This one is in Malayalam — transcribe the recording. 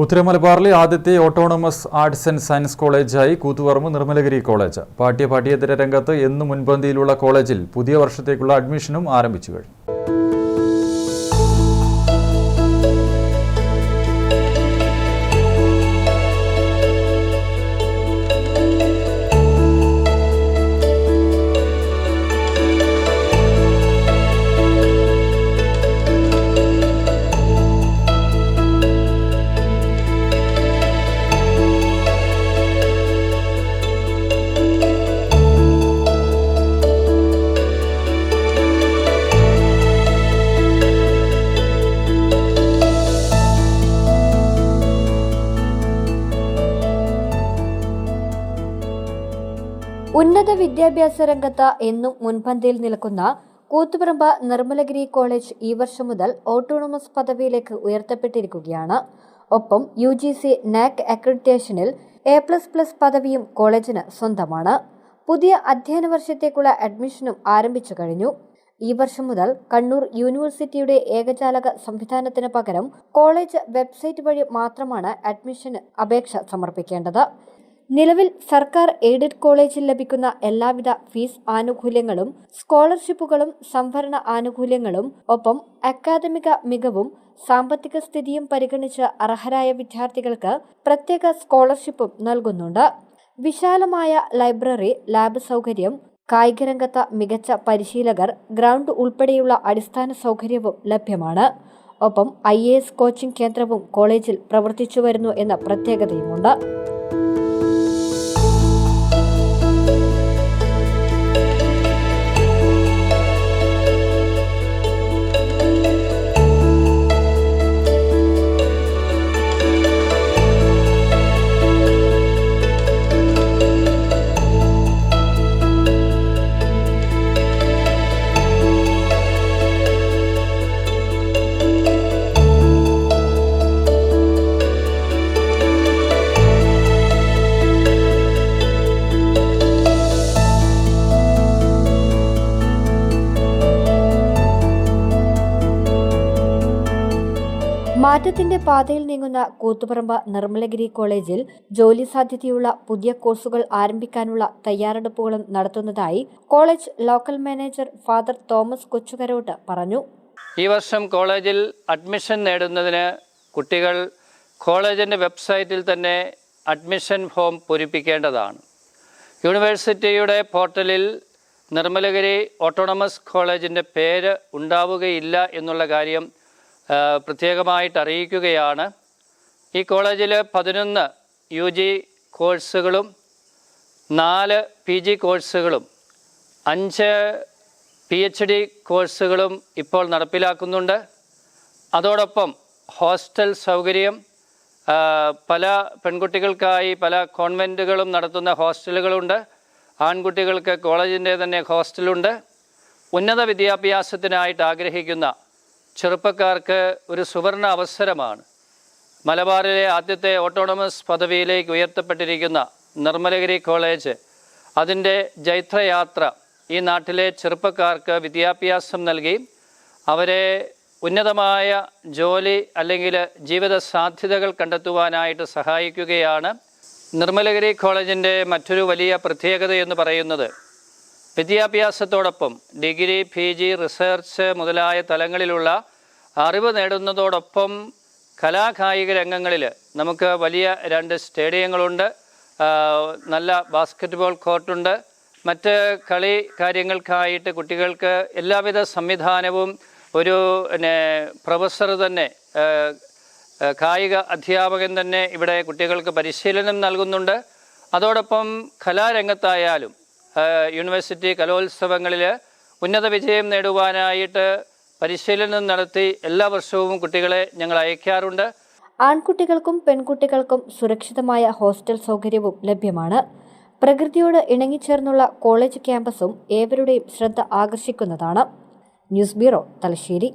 ഉത്തരമലബാറിലെ ആദ്യത്തെ ഓട്ടോണമസ് ആർട്സ് ആൻഡ് സയൻസ് കോളേജായി കൂത്തുപറമ്പ് നിർമ്മലഗിരി കോളേജ്. പാഠ്യേതര രംഗത്ത് എന്നും മുൻപന്തിയിലുള്ള കോളേജിൽ പുതിയ വർഷത്തേക്കുള്ള അഡ്മിഷനും ആരംഭിച്ചു കഴിഞ്ഞു. ഉന്നത വിദ്യാഭ്യാസ രംഗത്ത് എന്നും മുൻപന്തിയിൽ നിൽക്കുന്ന കൂത്തുപറമ്പ് നിർമ്മലഗിരി കോളേജ് ഈ വർഷം മുതൽ ഓട്ടോണമസ് പദവിയിലേക്ക് ഉയർത്തപ്പെട്ടിരിക്കുകയാണ്. ഒപ്പം UGC NAC അക്രഡിറ്റേഷനിൽ A++ പദവിയും കോളേജിന് സ്വന്തമാണ്. പുതിയ അധ്യയന വർഷത്തേക്കുള്ള അഡ്മിഷനും ആരംഭിച്ചു കഴിഞ്ഞു. ഈ വർഷം മുതൽ കണ്ണൂർ യൂണിവേഴ്സിറ്റിയുടെ ഏകജാലക സംവിധാനത്തിന് പകരം കോളേജ് വെബ്സൈറ്റ് വഴി മാത്രമാണ് അഡ്മിഷന് അപേക്ഷ സമർപ്പിക്കേണ്ടത്. നിലവിൽ സർക്കാർ എയ്ഡഡ് കോളേജിൽ ലഭിക്കുന്ന എല്ലാവിധ ഫീസ് ആനുകൂല്യങ്ങളും സ്കോളർഷിപ്പുകളും സംവരണ ആനുകൂല്യങ്ങളും ഒപ്പം അക്കാദമിക മികവും സാമ്പത്തിക സ്ഥിതിയും പരിഗണിച്ച് അർഹരായ വിദ്യാർത്ഥികൾക്ക് പ്രത്യേക സ്കോളർഷിപ്പും നൽകുന്നുണ്ട്. വിശാലമായ ലൈബ്രറി, ലാബ് സൗകര്യം, കായികരംഗത്ത് മികച്ച പരിശീലകർ, ഗ്രൗണ്ട് ഉൾപ്പെടെയുള്ള അടിസ്ഥാന സൗകര്യവും ലഭ്യമാണ്. ഒപ്പം IAS കോച്ചിംഗ് കേന്ദ്രവും കോളേജിൽ പ്രവർത്തിച്ചു വരുന്നു എന്ന പ്രത്യേകതയുമുണ്ട്. മാറ്റത്തിന്റെ പാതയിൽ നീങ്ങുന്ന കൂത്തുപറമ്പ് നിർമ്മലഗിരി കോളേജിൽ ജോലി സാധ്യതയുള്ള പുതിയ കോഴ്സുകൾ ആരംഭിക്കാനുള്ള തയ്യാറെടുപ്പുകളും നടത്തുന്നതായി college local manager father Thomas Kochukarottu പറഞ്ഞു. ഈ വർഷം കോളേജിൽ അഡ്മിഷൻ നേടുന്നതിന് കുട്ടികൾ കോളേജിൻ്റെ വെബ്സൈറ്റിൽ തന്നെ അഡ്മിഷൻ ഫോം പൂരിപ്പിക്കേണ്ടതാണ്. യൂണിവേഴ്സിറ്റിയുടെ പോർട്ടലിൽ നിർമ്മലഗിരി ഓട്ടോണമസ് കോളേജിൻ്റെ പേര് ഉണ്ടാവുകയില്ല എന്നുള്ള കാര്യം പ്രത്യേകമായിട്ട് അറിയിക്കുകയാണ്. ഈ കോളേജിൽ 11 UG കോഴ്സുകളും 4 PG കോഴ്സുകളും 5 PhD കോഴ്സുകളും ഇപ്പോൾ നടപ്പിലാക്കുന്നുണ്ട്. അതോടൊപ്പം ഹോസ്റ്റൽ സൗകര്യം, പല പെൺകുട്ടികൾക്കായി പല കോൺവെൻറ്റുകളും നടത്തുന്ന ഹോസ്റ്റലുകളുണ്ട്. ആൺകുട്ടികൾക്ക് കോളേജിൻ്റെ തന്നെ ഹോസ്റ്റലുണ്ട്. ഉന്നത വിദ്യാഭ്യാസത്തിനായിട്ട് ആഗ്രഹിക്കുന്ന ചെറുപ്പക്കാർക്ക് ഒരു സുവർണ അവസരമാണ്. മലബാറിലെ ആദ്യത്തെ ഓട്ടോണമസ് പദവിയിലേക്ക് ഉയർത്തപ്പെട്ടിരിക്കുന്ന നിർമ്മലഗിരി കോളേജ് അതിൻ്റെ ജൈത്രയാത്ര ഈ നാട്ടിലെ ചെറുപ്പക്കാർക്ക് വിദ്യാഭ്യാസം നൽകി അവരെ ഉന്നതമായ ജോലി അല്ലെങ്കിൽ ജീവിത സാധ്യതകൾ കണ്ടെത്തുവാനായിട്ട് സഹായിക്കുകയാണ്. നിർമ്മലഗിരി കോളേജിൻ്റെ മറ്റൊരു വലിയ പ്രത്യേകത എന്ന് പറയുന്നത് വിദ്യാഭ്യാസത്തോടൊപ്പം ഡിഗ്രി, PG, റിസർച്ച് മുതലായ തലങ്ങളിലുള്ള അറിവ് നേടുന്നതോടൊപ്പം കലാകായിക രംഗങ്ങളിൽ നമുക്ക് വലിയ 2 സ്റ്റേഡിയങ്ങളുണ്ട്, നല്ല ബാസ്ക്കറ്റ്ബോൾ കോർട്ടുണ്ട്. മറ്റ് കളി കാര്യങ്ങൾക്കായിട്ട് കുട്ടികൾക്ക് എല്ലാവിധ സംവിധാനവും ഒരു പ്രൊഫസർ തന്നെ, കായിക അധ്യാപകൻ തന്നെ ഇവിടെ കുട്ടികൾക്ക് പരിശീലനം നൽകുന്നുണ്ട്. അതോടൊപ്പം കലാരംഗത്തായാലും യൂണിവേഴ്സിറ്റി കലോത്സവങ്ങളിൽ ഉന്നത വിജയം നേടുവാനായിട്ട് പരിശീലനം നടത്തി എല്ലാ വർഷവും കുട്ടികളെ ഞങ്ങൾ അയക്കാറുണ്ട്. ആൺകുട്ടികൾക്കും പെൺകുട്ടികൾക്കും സുരക്ഷിതമായ ഹോസ്റ്റൽ സൗകര്യവും ലഭ്യമാണ്. പ്രകൃതിയോട് ഇണങ്ങിച്ചേർന്നുള്ള കോളേജ് ക്യാമ്പസും ഏവരുടെയും ശ്രദ്ധ ആകർഷിക്കുന്നതാണ്. News bureau, Thalassery.